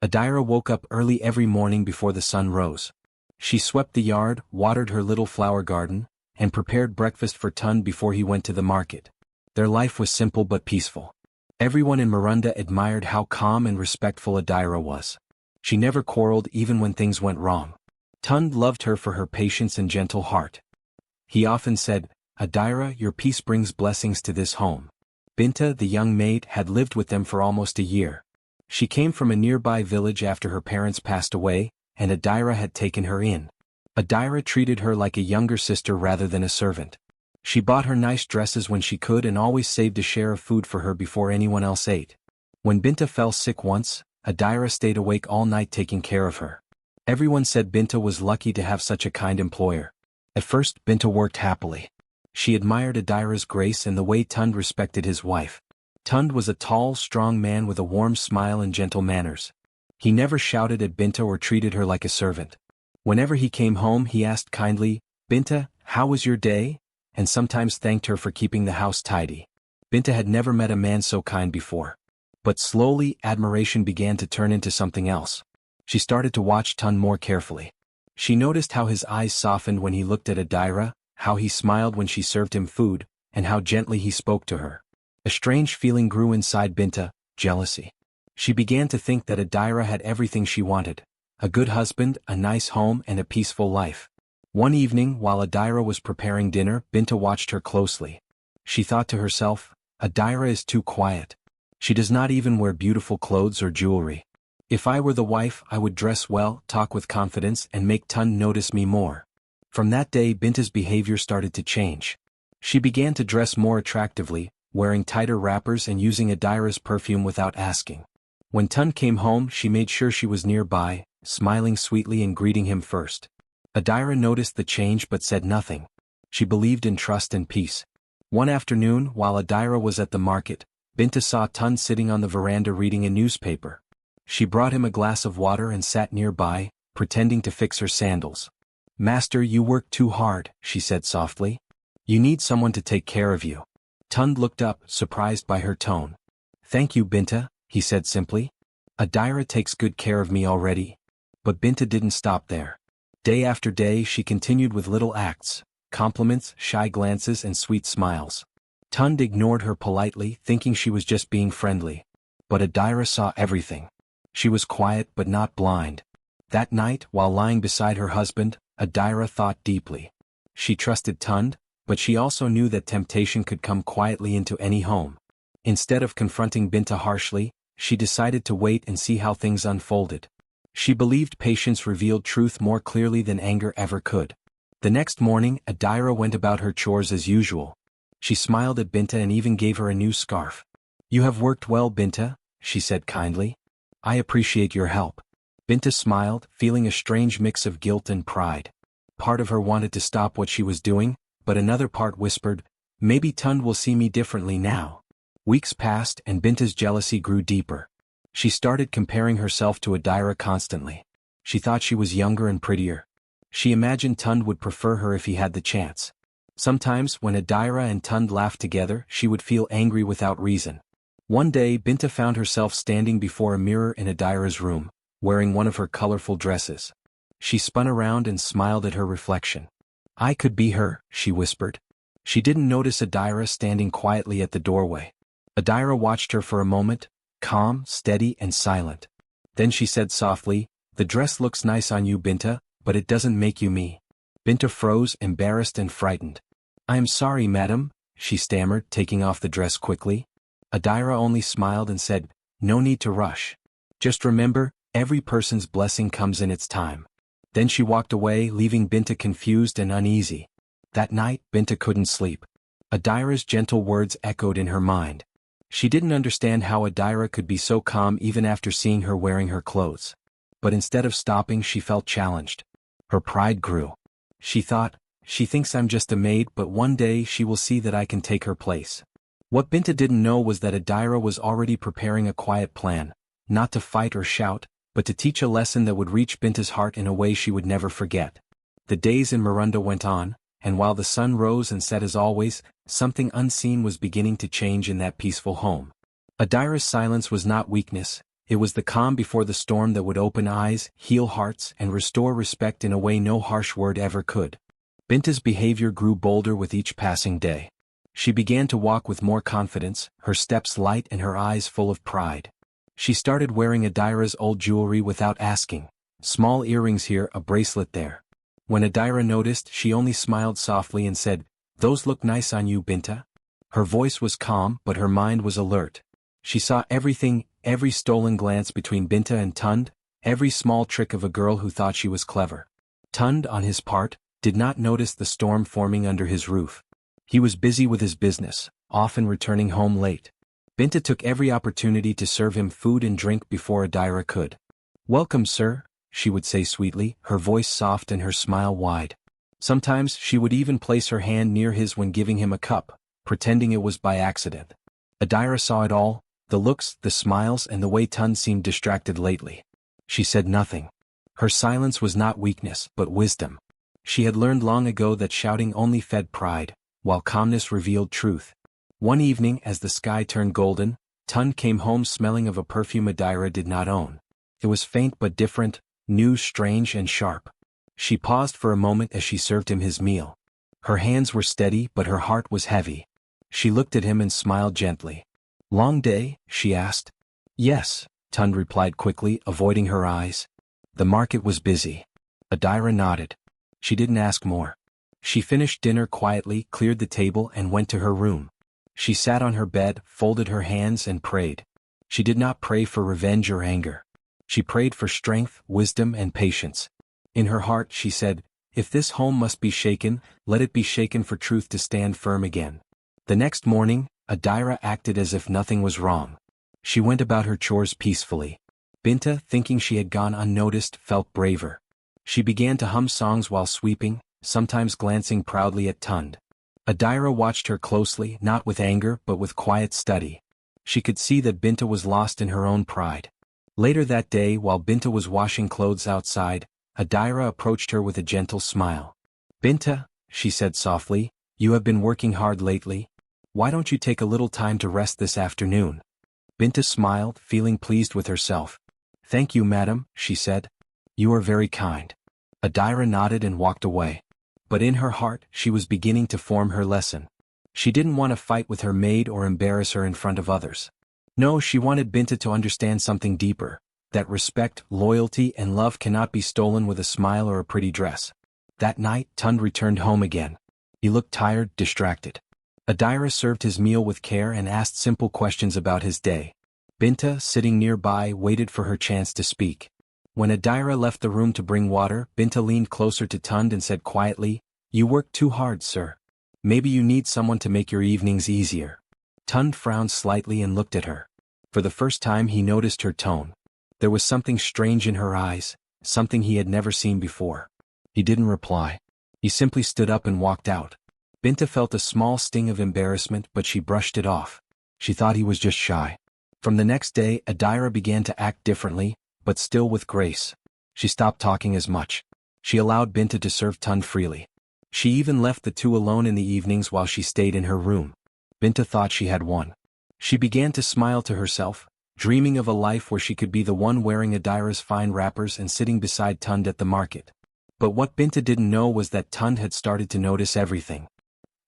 Adira woke up early every morning before the sun rose. She swept the yard, watered her little flower garden, and prepared breakfast for Tund before he went to the market. Their life was simple but peaceful. Everyone in Miranda admired how calm and respectful Adira was. She never quarreled even when things went wrong. Tund loved her for her patience and gentle heart. He often said, "Adira, your peace brings blessings to this home." Binta, the young maid, had lived with them for almost a year. She came from a nearby village after her parents passed away, and Adira had taken her in. Adira treated her like a younger sister rather than a servant. She bought her nice dresses when she could and always saved a share of food for her before anyone else ate. When Binta fell sick once, Adira stayed awake all night taking care of her. Everyone said Binta was lucky to have such a kind employer. At first, Binta worked happily. She admired Adira's grace and the way Tund respected his wife. Tund was a tall, strong man with a warm smile and gentle manners. He never shouted at Binta or treated her like a servant. Whenever he came home he asked kindly, "Binta, how was your day?" and sometimes thanked her for keeping the house tidy. Binta had never met a man so kind before. But slowly, admiration began to turn into something else. She started to watch Tund more carefully. She noticed how his eyes softened when he looked at Adira, how he smiled when she served him food, and how gently he spoke to her. A strange feeling grew inside Binta, jealousy. She began to think that Adira had everything she wanted: a good husband, a nice home, and a peaceful life. One evening, while Adira was preparing dinner, Binta watched her closely. She thought to herself, "Adira is too quiet. She does not even wear beautiful clothes or jewelry. If I were the wife, I would dress well, talk with confidence, and make Tund notice me more." From that day, Binta's behavior started to change. She began to dress more attractively, wearing tighter wrappers and using Adira's perfume without asking. When Tund came home, she made sure she was nearby, smiling sweetly and greeting him first. Adira noticed the change but said nothing. She believed in trust and peace. One afternoon, while Adira was at the market, Binta saw Tund sitting on the veranda reading a newspaper. She brought him a glass of water and sat nearby, pretending to fix her sandals. "Master, you work too hard," she said softly. "You need someone to take care of you." Tund looked up, surprised by her tone. "Thank you, Binta," he said simply. "Adira takes good care of me already." But Binta didn't stop there. Day after day she continued with little acts, compliments, shy glances, and sweet smiles. Tund ignored her politely, thinking she was just being friendly. But Adira saw everything. She was quiet but not blind. That night, while lying beside her husband, Adira thought deeply. She trusted Tund, but she also knew that temptation could come quietly into any home. Instead of confronting Binta harshly, she decided to wait and see how things unfolded. She believed patience revealed truth more clearly than anger ever could. The next morning, Adira went about her chores as usual. She smiled at Binta and even gave her a new scarf. "You have worked well, Binta," she said kindly. "I appreciate your help." Binta smiled, feeling a strange mix of guilt and pride. Part of her wanted to stop what she was doing, but another part whispered, "Maybe Tund will see me differently now." Weeks passed and Binta's jealousy grew deeper. She started comparing herself to Adira constantly. She thought she was younger and prettier. She imagined Tund would prefer her if he had the chance. Sometimes, when Adira and Tund laughed together, she would feel angry without reason. One day, Binta found herself standing before a mirror in Adira's room, wearing one of her colorful dresses. She spun around and smiled at her reflection. "I could be her," she whispered. She didn't notice Adira standing quietly at the doorway. Adira watched her for a moment, calm, steady, and silent. Then she said softly, "The dress looks nice on you, Binta, but it doesn't make you me." Binta froze, embarrassed and frightened. "I am sorry, madam," she stammered, taking off the dress quickly. Adira only smiled and said, "No need to rush. Just remember, every person's blessing comes in its time." Then she walked away, leaving Binta confused and uneasy. That night, Binta couldn't sleep. Adira's gentle words echoed in her mind. She didn't understand how Adira could be so calm even after seeing her wearing her clothes. But instead of stopping, she felt challenged. Her pride grew. She thought, "She thinks I'm just a maid, but one day she will see that I can take her place." What Binta didn't know was that Adira was already preparing a quiet plan, not to fight or shout, but to teach a lesson that would reach Binta's heart in a way she would never forget. The days in Miranda went on, and while the sun rose and set as always, something unseen was beginning to change in that peaceful home. Adira's silence was not weakness, It was the calm before the storm that would open eyes, heal hearts, and restore respect in a way no harsh word ever could. Binta's behavior grew bolder with each passing day. She began to walk with more confidence, her steps light and her eyes full of pride. She started wearing Adira's old jewelry without asking. Small earrings here, a bracelet there. When Adira noticed, she only smiled softly and said, "Those look nice on you, Binta." Her voice was calm, but her mind was alert. She saw everything, every stolen glance between Binta and Tund, every small trick of a girl who thought she was clever. Tund, on his part, did not notice the storm forming under his roof. He was busy with his business, often returning home late. Binta took every opportunity to serve him food and drink before Adira could. "Welcome, sir," she would say sweetly, her voice soft and her smile wide. Sometimes she would even place her hand near his when giving him a cup, pretending it was by accident. Adira saw it all, the looks, the smiles, and the way Tund seemed distracted lately. She said nothing. Her silence was not weakness, but wisdom. She had learned long ago that shouting only fed pride, while calmness revealed truth. One evening, as the sky turned golden, Tund came home smelling of a perfume Adira did not own. It was faint but different, new, strange, and sharp. She paused for a moment as she served him his meal. Her hands were steady, but her heart was heavy. She looked at him and smiled gently. "Long day?" she asked. "Yes," Tund replied quickly, avoiding her eyes. The market was busy. Adira nodded. She didn't ask more. She finished dinner quietly, cleared the table, and went to her room. She sat on her bed, folded her hands, and prayed. She did not pray for revenge or anger. She prayed for strength, wisdom, and patience. In her heart she said, "If this home must be shaken, let it be shaken for truth to stand firm again." The next morning, Adira acted as if nothing was wrong. She went about her chores peacefully. Binta, thinking she had gone unnoticed, felt braver. She began to hum songs while sweeping, sometimes glancing proudly at Tund. Adira watched her closely, not with anger but with quiet study. She could see that Binta was lost in her own pride. Later that day, while Binta was washing clothes outside, Adira approached her with a gentle smile. "Binta," she said softly, "you have been working hard lately. Why don't you take a little time to rest this afternoon?" Binta smiled, feeling pleased with herself. "Thank you, madam," she said. "You are very kind." Adira nodded and walked away. But in her heart, she was beginning to form her lesson. She didn't want to fight with her maid or embarrass her in front of others. No, she wanted Binta to understand something deeper, that respect, loyalty, and love cannot be stolen with a smile or a pretty dress. That night, Tund returned home again. He looked tired, distracted. Adira served his meal with care and asked simple questions about his day. Binta, sitting nearby, waited for her chance to speak. When Adira left the room to bring water, Binta leaned closer to Tund and said quietly, "You work too hard, sir. Maybe you need someone to make your evenings easier." Tund frowned slightly and looked at her. For the first time he noticed her tone. There was something strange in her eyes, something he had never seen before. He didn't reply. He simply stood up and walked out. Binta felt a small sting of embarrassment, but she brushed it off. She thought he was just shy. From the next day, Adira began to act differently, but still with grace. She stopped talking as much. She allowed Binta to serve Tund freely. She even left the two alone in the evenings while she stayed in her room. Binta thought she had won. She began to smile to herself, dreaming of a life where she could be the one wearing Adira's fine wrappers and sitting beside Tund at the market. But what Binta didn't know was that Tund had started to notice everything.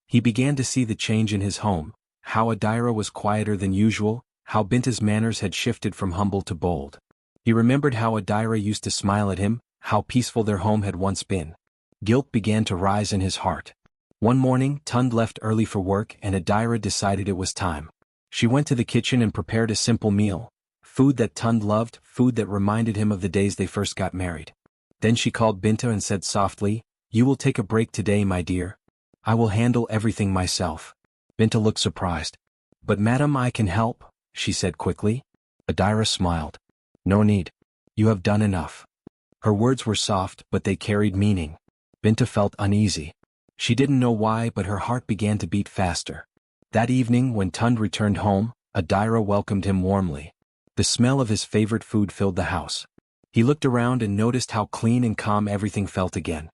He began to see the change in his home, how Adira was quieter than usual, how Binta's manners had shifted from humble to bold. He remembered how Adira used to smile at him, how peaceful their home had once been. Guilt began to rise in his heart. One morning, Tund left early for work and Adira decided it was time. She went to the kitchen and prepared a simple meal, food that Tund loved, food that reminded him of the days they first got married. Then she called Binta and said softly, "You will take a break today, my dear. I will handle everything myself." Binta looked surprised. "But madam, I can help," she said quickly. Adira smiled. "No need. You have done enough." Her words were soft, but they carried meaning. Binta felt uneasy. She didn't know why, but her heart began to beat faster. That evening, when Tund returned home, Adira welcomed him warmly. The smell of his favorite food filled the house. He looked around and noticed how clean and calm everything felt again.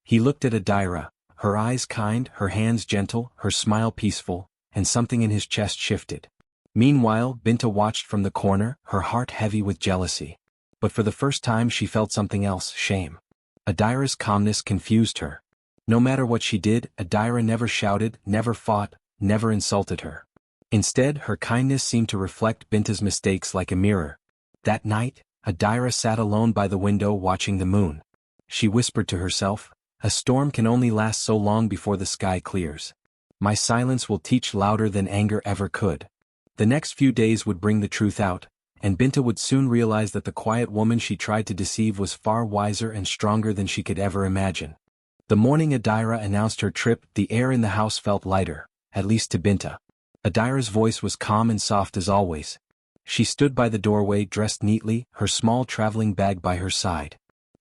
He looked at Adira, her eyes kind, her hands gentle, her smile peaceful, and something in his chest shifted. Meanwhile, Binta watched from the corner, her heart heavy with jealousy. But for the first time she felt something else, shame. Adira's calmness confused her. No matter what she did, Adira never shouted, never fought, never insulted her. Instead, her kindness seemed to reflect Binta's mistakes like a mirror. That night, Adira sat alone by the window watching the moon. She whispered to herself, "A storm can only last so long before the sky clears. My silence will teach louder than anger ever could." The next few days would bring the truth out, and Binta would soon realize that the quiet woman she tried to deceive was far wiser and stronger than she could ever imagine. The morning Adira announced her trip, the air in the house felt lighter, at least to Binta. Adira's voice was calm and soft as always. She stood by the doorway dressed neatly, her small traveling bag by her side.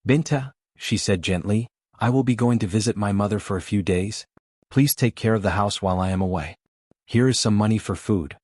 "Binta," she said gently, "I will be going to visit my mother for a few days. Please take care of the house while I am away. Here is some money for food."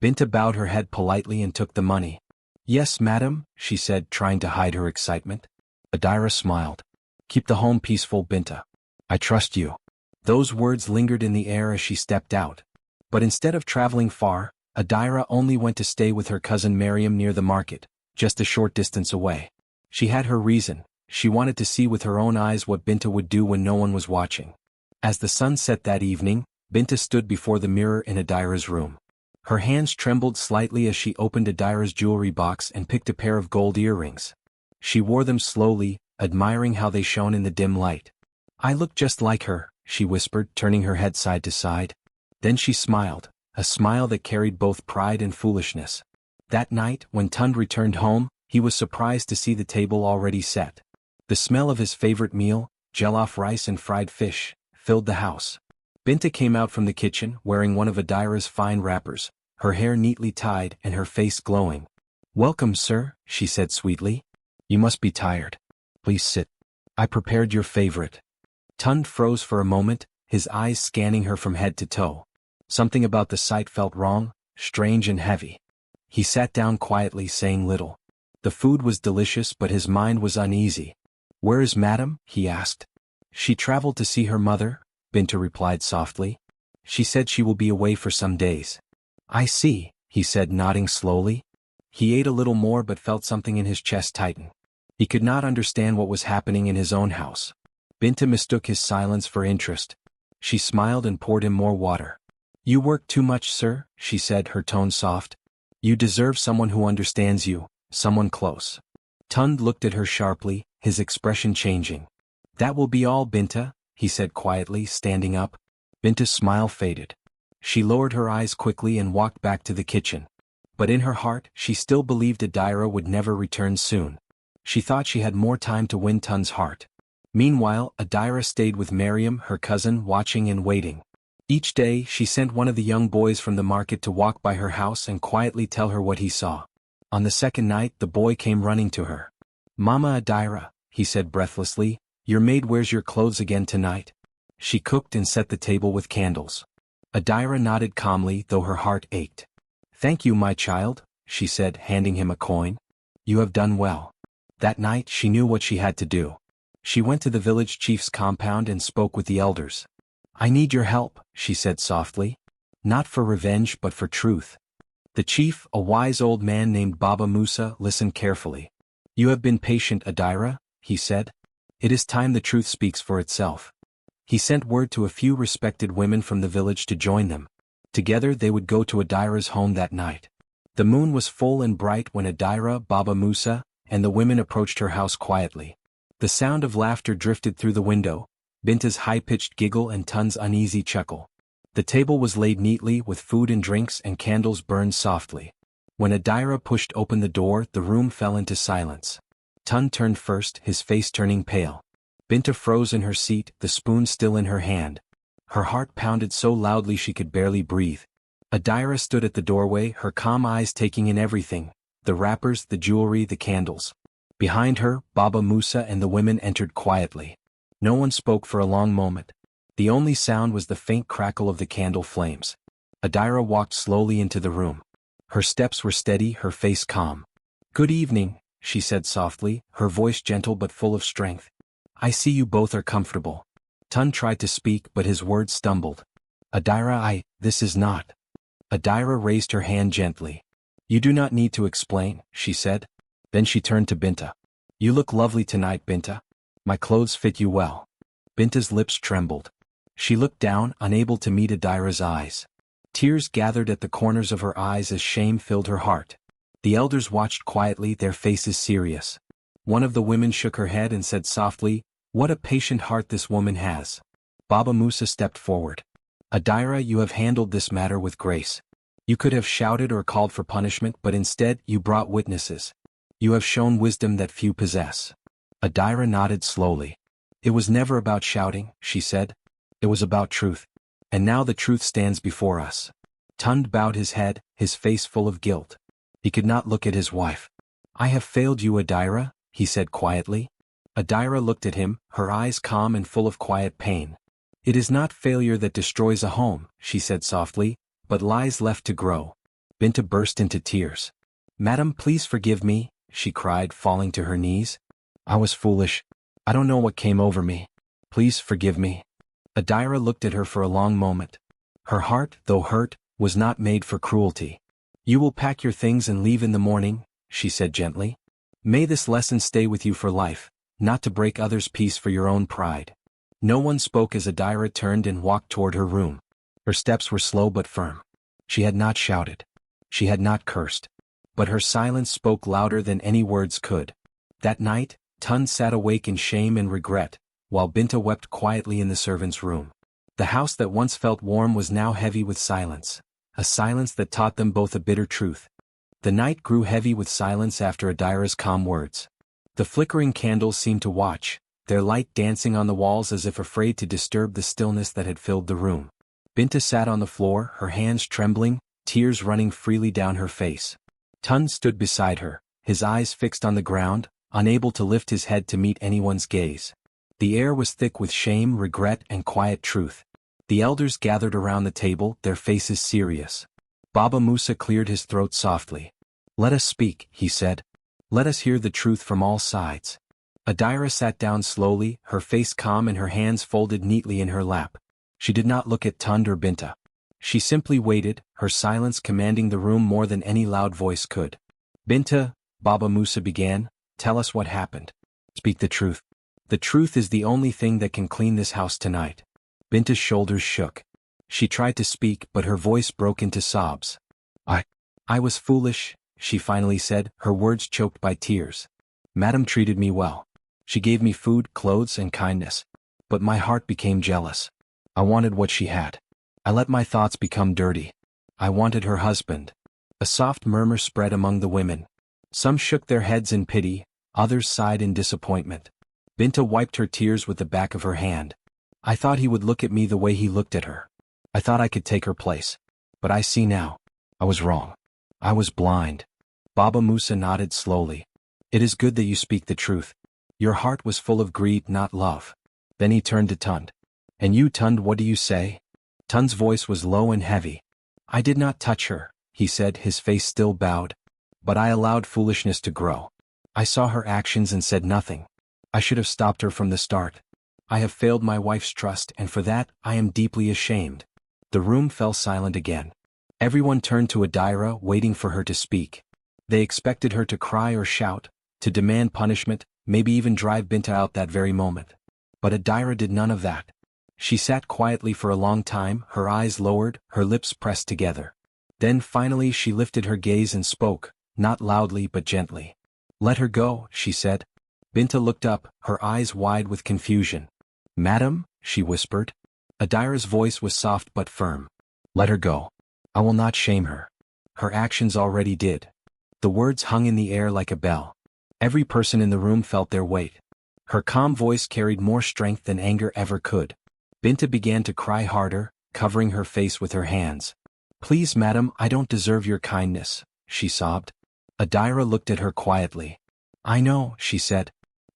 Binta bowed her head politely and took the money. "Yes, madam," she said, trying to hide her excitement. Adira smiled. "Keep the home peaceful, Binta. I trust you." Those words lingered in the air as she stepped out. But instead of traveling far, Adira only went to stay with her cousin Miriam near the market, just a short distance away. She had her reason. She wanted to see with her own eyes what Binta would do when no one was watching. As the sun set that evening, Binta stood before the mirror in Adira's room. Her hands trembled slightly as she opened Adira's jewelry box and picked a pair of gold earrings. She wore them slowly, admiring how they shone in the dim light. "I look just like her," she whispered, turning her head side to side. Then she smiled, a smile that carried both pride and foolishness. That night, when Tund returned home, he was surprised to see the table already set. The smell of his favorite meal, jollof rice and fried fish, filled the house. Binta came out from the kitchen, wearing one of Adira's fine wrappers, her hair neatly tied and her face glowing. "Welcome, sir," she said sweetly. "You must be tired. Please sit. I prepared your favorite." Tund froze for a moment, his eyes scanning her from head to toe. Something about the sight felt wrong, strange and heavy. He sat down quietly, saying little. The food was delicious, but his mind was uneasy. "Where is madam?" he asked. "She traveled to see her mother," Binta replied softly. "She said she will be away for some days." "I see," he said, nodding slowly. He ate a little more but felt something in his chest tighten. He could not understand what was happening in his own house. Binta mistook his silence for interest. She smiled and poured him more water. "You work too much, sir," she said, her tone soft. "You deserve someone who understands you, someone close." Tund looked at her sharply, his expression changing. "That will be all, Binta," he said quietly, standing up. Binta's smile faded. She lowered her eyes quickly and walked back to the kitchen. But in her heart, she still believed Adira would never return soon. She thought she had more time to win Tund's heart. Meanwhile, Adira stayed with Miriam, her cousin, watching and waiting. Each day, she sent one of the young boys from the market to walk by her house and quietly tell her what he saw. On the second night, the boy came running to her. "Mama Adira," he said breathlessly, "your maid wears your clothes again tonight." She cooked and set the table with candles. Adira nodded calmly, though her heart ached. "Thank you, my child," she said, handing him a coin. "You have done well." That night, she knew what she had to do. She went to the village chief's compound and spoke with the elders. "I need your help," she said softly. "Not for revenge but for truth." The chief, a wise old man named Baba Musa, listened carefully. "You have been patient, Adira," he said. "It is time the truth speaks for itself." He sent word to a few respected women from the village to join them. Together they would go to Adira's home that night. The moon was full and bright when Adira, Baba Musa, and the women approached her house quietly. The sound of laughter drifted through the window, Binta's high-pitched giggle and Tund's uneasy chuckle. The table was laid neatly with food and drinks and candles burned softly. When Adira pushed open the door, the room fell into silence. Tund turned first, his face turning pale. Binta froze in her seat, the spoon still in her hand. Her heart pounded so loudly she could barely breathe. Adira stood at the doorway, her calm eyes taking in everything, the wrappers, the jewelry, the candles. Behind her, Baba Musa and the women entered quietly. No one spoke for a long moment. The only sound was the faint crackle of the candle flames. Adira walked slowly into the room. Her steps were steady, her face calm. "Good evening," she said softly, her voice gentle but full of strength. "I see you both are comfortable." Tund tried to speak but his words stumbled. "Adira, this is not." Adira raised her hand gently. You do not need to explain, she said. Then she turned to Binta. You look lovely tonight, Binta. My clothes fit you well. Binta's lips trembled. She looked down, unable to meet Adira's eyes. Tears gathered at the corners of her eyes as shame filled her heart. The elders watched quietly, their faces serious. One of the women shook her head and said softly, What a patient heart this woman has. Baba Musa stepped forward. Adira, you have handled this matter with grace. You could have shouted or called for punishment, but instead you brought witnesses. You have shown wisdom that few possess. Adira nodded slowly. It was never about shouting, she said. It was about truth. And now the truth stands before us. Tund bowed his head, his face full of guilt. He could not look at his wife. I have failed you, Adira, he said quietly. Adira looked at him, her eyes calm and full of quiet pain. It is not failure that destroys a home, she said softly, but lies left to grow. Binta burst into tears. Madam, please forgive me, she cried, falling to her knees. I was foolish. I don't know what came over me. Please forgive me. Adira looked at her for a long moment. Her heart, though hurt, was not made for cruelty. You will pack your things and leave in the morning, she said gently. May this lesson stay with you for life, not to break others' peace for your own pride. No one spoke as Adira turned and walked toward her room. Her steps were slow but firm. She had not shouted. She had not cursed. But her silence spoke louder than any words could. That night, Tun sat awake in shame and regret, while Binta wept quietly in the servants' room. The house that once felt warm was now heavy with silence, a silence that taught them both a bitter truth. The night grew heavy with silence after Adira's calm words. The flickering candles seemed to watch, their light dancing on the walls as if afraid to disturb the stillness that had filled the room. Binta sat on the floor, her hands trembling, tears running freely down her face. Tun stood beside her, his eyes fixed on the ground, unable to lift his head to meet anyone's gaze. The air was thick with shame, regret, and quiet truth. The elders gathered around the table, their faces serious. Baba Musa cleared his throat softly. Let us speak, he said. Let us hear the truth from all sides. Adira sat down slowly, her face calm and her hands folded neatly in her lap. She did not look at Tund or Binta. She simply waited, her silence commanding the room more than any loud voice could. Binta, Baba Musa began, tell us what happened. Speak the truth. The truth is the only thing that can clean this house tonight. Binta's shoulders shook. She tried to speak, but her voice broke into sobs. I was foolish, she finally said, her words choked by tears. Madam treated me well. She gave me food, clothes, and kindness. But my heart became jealous. I wanted what she had. I let my thoughts become dirty. I wanted her husband. A soft murmur spread among the women. Some shook their heads in pity, others sighed in disappointment. Binta wiped her tears with the back of her hand. I thought he would look at me the way he looked at her. I thought I could take her place. But I see now. I was wrong. I was blind. Baba Musa nodded slowly. It is good that you speak the truth. Your heart was full of greed, not love. Then he turned to Tund. And you, Tund, what do you say? Tund's voice was low and heavy. I did not touch her, he said, his face still bowed. But I allowed foolishness to grow. I saw her actions and said nothing. I should have stopped her from the start. I have failed my wife's trust, and for that, I am deeply ashamed. The room fell silent again. Everyone turned to Adira, waiting for her to speak. They expected her to cry or shout, to demand punishment, maybe even drive Binta out that very moment. But Adira did none of that. She sat quietly for a long time, her eyes lowered, her lips pressed together. Then finally she lifted her gaze and spoke, not loudly but gently. Let her go, she said. Binta looked up, her eyes wide with confusion. Madam, she whispered. Adira's voice was soft but firm. Let her go. I will not shame her. Her actions already did. The words hung in the air like a bell. Every person in the room felt their weight. Her calm voice carried more strength than anger ever could. Binta began to cry harder, covering her face with her hands. Please, madam, I don't deserve your kindness, she sobbed. Adira looked at her quietly. I know, she said.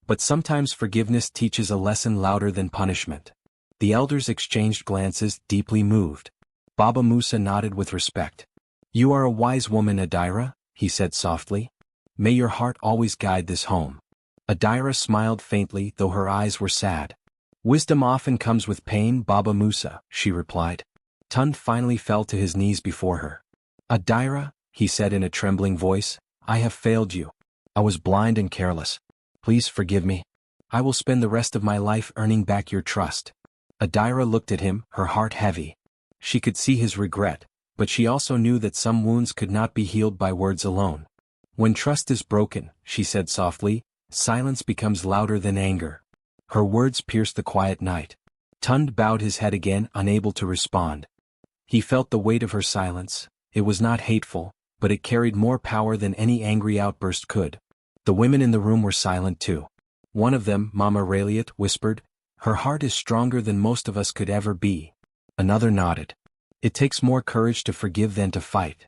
But sometimes forgiveness teaches a lesson louder than punishment. The elders exchanged glances, deeply moved. Baba Musa nodded with respect. You are a wise woman, Adira, he said softly. May your heart always guide this home. Adira smiled faintly, though her eyes were sad. Wisdom often comes with pain, Baba Musa, she replied. Tund finally fell to his knees before her. Adira, he said in a trembling voice, I have failed you. I was blind and careless. Please forgive me. I will spend the rest of my life earning back your trust. Adira looked at him, her heart heavy. She could see his regret, but she also knew that some wounds could not be healed by words alone. When trust is broken, she said softly, silence becomes louder than anger. Her words pierced the quiet night. Tund bowed his head again, unable to respond. He felt the weight of her silence. It was not hateful, but it carried more power than any angry outburst could. The women in the room were silent too. One of them, Mama Raliat, whispered, Her heart is stronger than most of us could ever be. Another nodded. It takes more courage to forgive than to fight.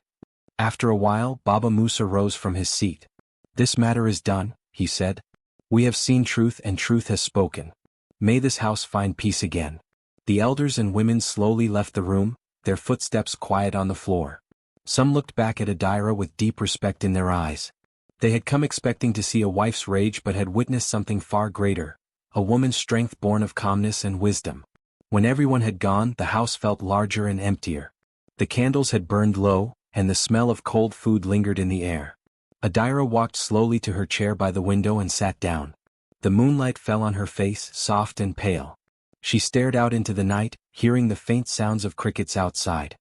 After a while, Baba Musa rose from his seat. This matter is done, he said. We have seen truth and truth has spoken. May this house find peace again. The elders and women slowly left the room, their footsteps quiet on the floor. Some looked back at Adira with deep respect in their eyes. They had come expecting to see a wife's rage but had witnessed something far greater, a woman's strength born of calmness and wisdom. When everyone had gone, the house felt larger and emptier. The candles had burned low, and the smell of cold food lingered in the air. Adira walked slowly to her chair by the window and sat down. The moonlight fell on her face, soft and pale. She stared out into the night, hearing the faint sounds of crickets outside.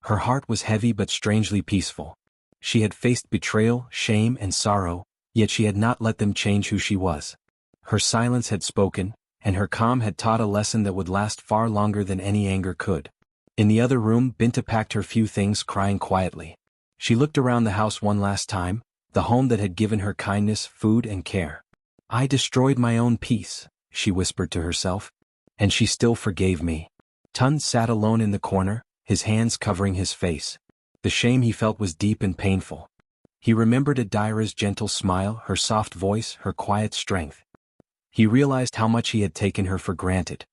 Her heart was heavy but strangely peaceful. She had faced betrayal, shame and sorrow, yet she had not let them change who she was. Her silence had spoken, and her calm had taught a lesson that would last far longer than any anger could. In the other room, Binta packed her few things, crying quietly. She looked around the house one last time, the home that had given her kindness, food and care. I destroyed my own peace, she whispered to herself. And she still forgave me. Tund sat alone in the corner, his hands covering his face. The shame he felt was deep and painful. He remembered Adira's gentle smile, her soft voice, her quiet strength. He realized how much he had taken her for granted.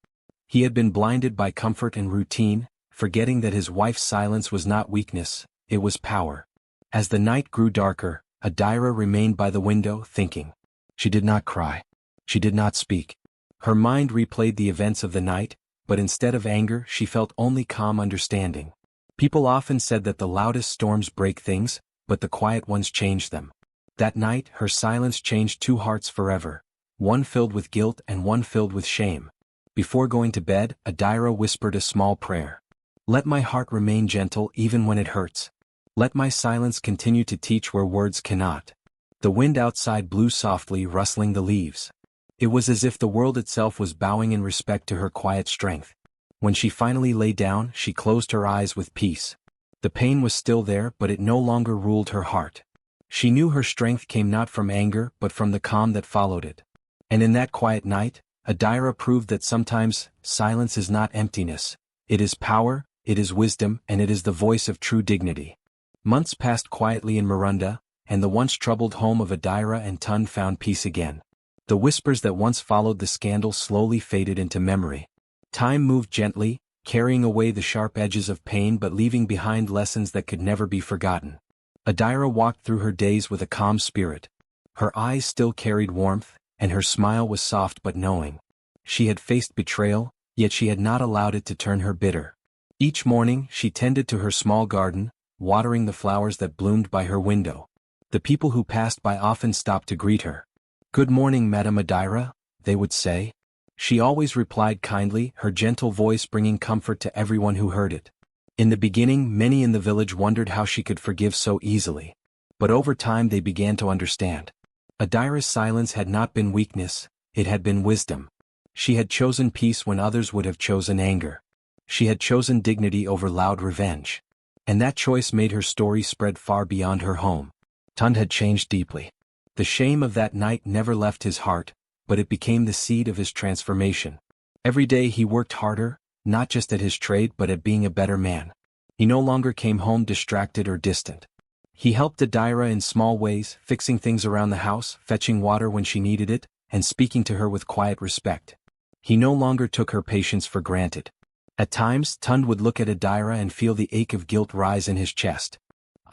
He had been blinded by comfort and routine, forgetting that his wife's silence was not weakness, it was power. As the night grew darker, Adira remained by the window, thinking. She did not cry. She did not speak. Her mind replayed the events of the night, but instead of anger she felt only calm understanding. People often said that the loudest storms break things, but the quiet ones change them. That night her silence changed two hearts forever, one filled with guilt and one filled with shame. Before going to bed, Adira whispered a small prayer. Let my heart remain gentle even when it hurts. Let my silence continue to teach where words cannot. The wind outside blew softly, rustling the leaves. It was as if the world itself was bowing in respect to her quiet strength. When she finally lay down, she closed her eyes with peace. The pain was still there, but it no longer ruled her heart. She knew her strength came not from anger but from the calm that followed it. And in that quiet night, Adira proved that sometimes silence is not emptiness. It is power, it is wisdom, and it is the voice of true dignity. Months passed quietly in Miranda, and the once troubled home of Adira and Tund found peace again. The whispers that once followed the scandal slowly faded into memory. Time moved gently, carrying away the sharp edges of pain but leaving behind lessons that could never be forgotten. Adira walked through her days with a calm spirit. Her eyes still carried warmth, and her smile was soft but knowing. She had faced betrayal, yet she had not allowed it to turn her bitter. Each morning she tended to her small garden, watering the flowers that bloomed by her window. The people who passed by often stopped to greet her. Good morning, Madame Adira, they would say. She always replied kindly, her gentle voice bringing comfort to everyone who heard it. In the beginning, many in the village wondered how she could forgive so easily. But over time they began to understand. Adira's silence had not been weakness, it had been wisdom. She had chosen peace when others would have chosen anger. She had chosen dignity over loud revenge. And that choice made her story spread far beyond her home. Tund had changed deeply. The shame of that night never left his heart, but it became the seed of his transformation. Every day he worked harder, not just at his trade but at being a better man. He no longer came home distracted or distant. He helped Adira in small ways, fixing things around the house, fetching water when she needed it, and speaking to her with quiet respect. He no longer took her patience for granted. At times, Tund would look at Adira and feel the ache of guilt rise in his chest.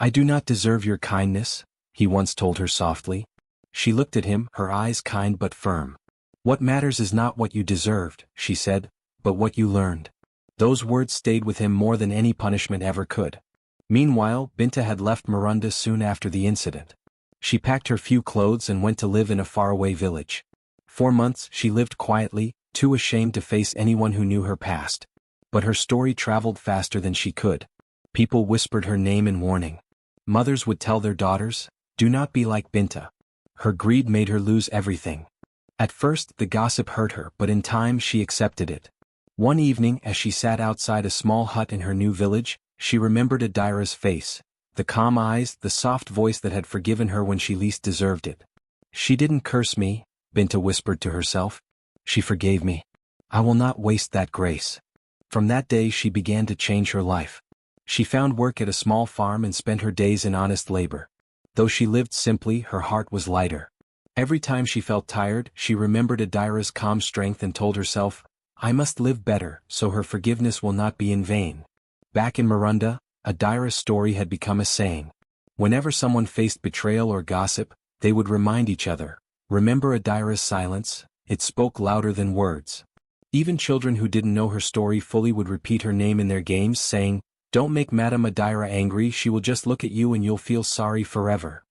I do not deserve your kindness, he once told her softly. She looked at him, her eyes kind but firm. What matters is not what you deserved, she said, but what you learned. Those words stayed with him more than any punishment ever could. Meanwhile, Binta had left Miranda soon after the incident. She packed her few clothes and went to live in a faraway village. 4 months she lived quietly, too ashamed to face anyone who knew her past. But her story traveled faster than she could. People whispered her name in warning. Mothers would tell their daughters, "Do not be like Binta." Her greed made her lose everything. At first the gossip hurt her, but in time she accepted it. One evening as she sat outside a small hut in her new village, she remembered Adira's face, the calm eyes, the soft voice that had forgiven her when she least deserved it. "She didn't curse me," Binta whispered to herself. "She forgave me. I will not waste that grace." From that day she began to change her life. She found work at a small farm and spent her days in honest labor. Though she lived simply, her heart was lighter. Every time she felt tired, she remembered Adira's calm strength and told herself, "I must live better, so her forgiveness will not be in vain." Back in Miranda, Adira's story had become a saying. Whenever someone faced betrayal or gossip, they would remind each other, "Remember Adira's silence, it spoke louder than words." Even children who didn't know her story fully would repeat her name in their games, saying, "Don't make Madame Adira angry, she will just look at you and you'll feel sorry forever."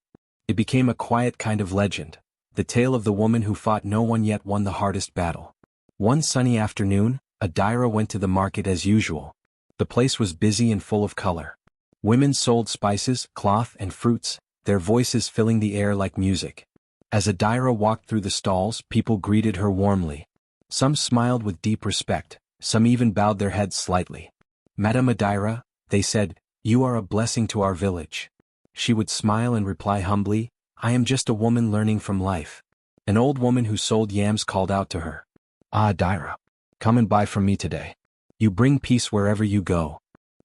It became a quiet kind of legend, the tale of the woman who fought no one yet won the hardest battle. One sunny afternoon, Adira went to the market as usual. The place was busy and full of color. Women sold spices, cloth, and fruits, their voices filling the air like music. As Adira walked through the stalls, people greeted her warmly. Some smiled with deep respect, some even bowed their heads slightly. "Madame Adira," they said, "you are a blessing to our village." She would smile and reply humbly, "I am just a woman learning from life." An old woman who sold yams called out to her, "Ah, Adira, come and buy from me today. You bring peace wherever you go."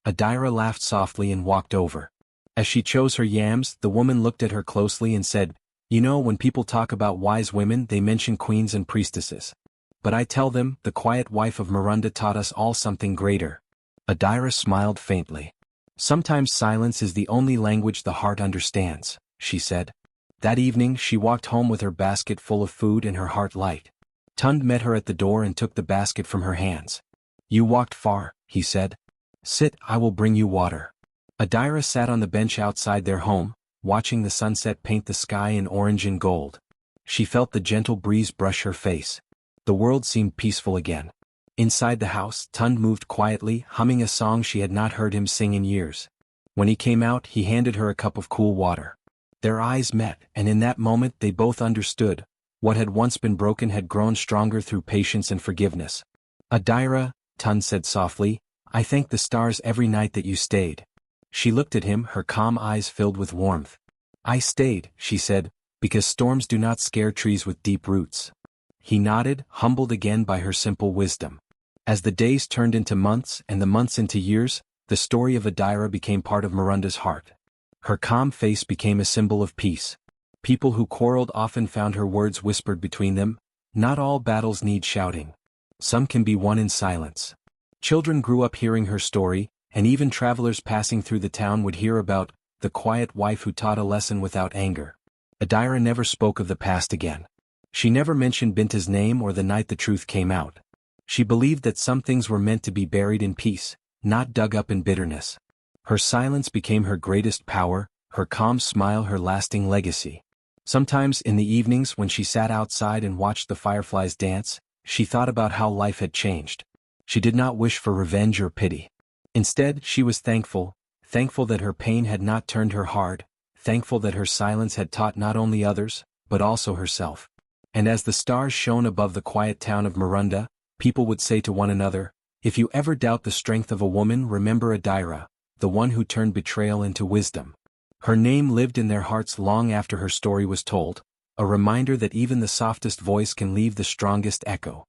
Adira laughed softly and walked over. As she chose her yams, the woman looked at her closely and said, "You know, when people talk about wise women, they mention queens and priestesses. But I tell them, the quiet wife of Miranda taught us all something greater." Adira smiled faintly. "Sometimes silence is the only language the heart understands," she said. That evening she walked home with her basket full of food and her heart light. Tund met her at the door and took the basket from her hands. "You walked far," he said. "Sit, I will bring you water." Adira sat on the bench outside their home, watching the sunset paint the sky in orange and gold. She felt the gentle breeze brush her face. The world seemed peaceful again. Inside the house, Tund moved quietly, humming a song she had not heard him sing in years. When he came out, he handed her a cup of cool water. Their eyes met, and in that moment they both understood. What had once been broken had grown stronger through patience and forgiveness. "Adira," Tund said softly, "I thank the stars every night that you stayed." She looked at him, her calm eyes filled with warmth. "I stayed," she said, "because storms do not scare trees with deep roots." He nodded, humbled again by her simple wisdom. As the days turned into months and the months into years, the story of Adira became part of Miranda's heart. Her calm face became a symbol of peace. People who quarreled often found her words whispered between them, "Not all battles need shouting. Some can be won in silence." Children grew up hearing her story, and even travelers passing through the town would hear about the quiet wife who taught a lesson without anger. Adira never spoke of the past again. She never mentioned Binta's name or the night the truth came out. She believed that some things were meant to be buried in peace, not dug up in bitterness. Her silence became her greatest power, her calm smile her lasting legacy. Sometimes in the evenings when she sat outside and watched the fireflies dance, she thought about how life had changed. She did not wish for revenge or pity. Instead, she was thankful that her pain had not turned her hard, thankful that her silence had taught not only others, but also herself. And as the stars shone above the quiet town of Miranda, people would say to one another, "If you ever doubt the strength of a woman, remember Adira, the one who turned betrayal into wisdom." Her name lived in their hearts long after her story was told, a reminder that even the softest voice can leave the strongest echo.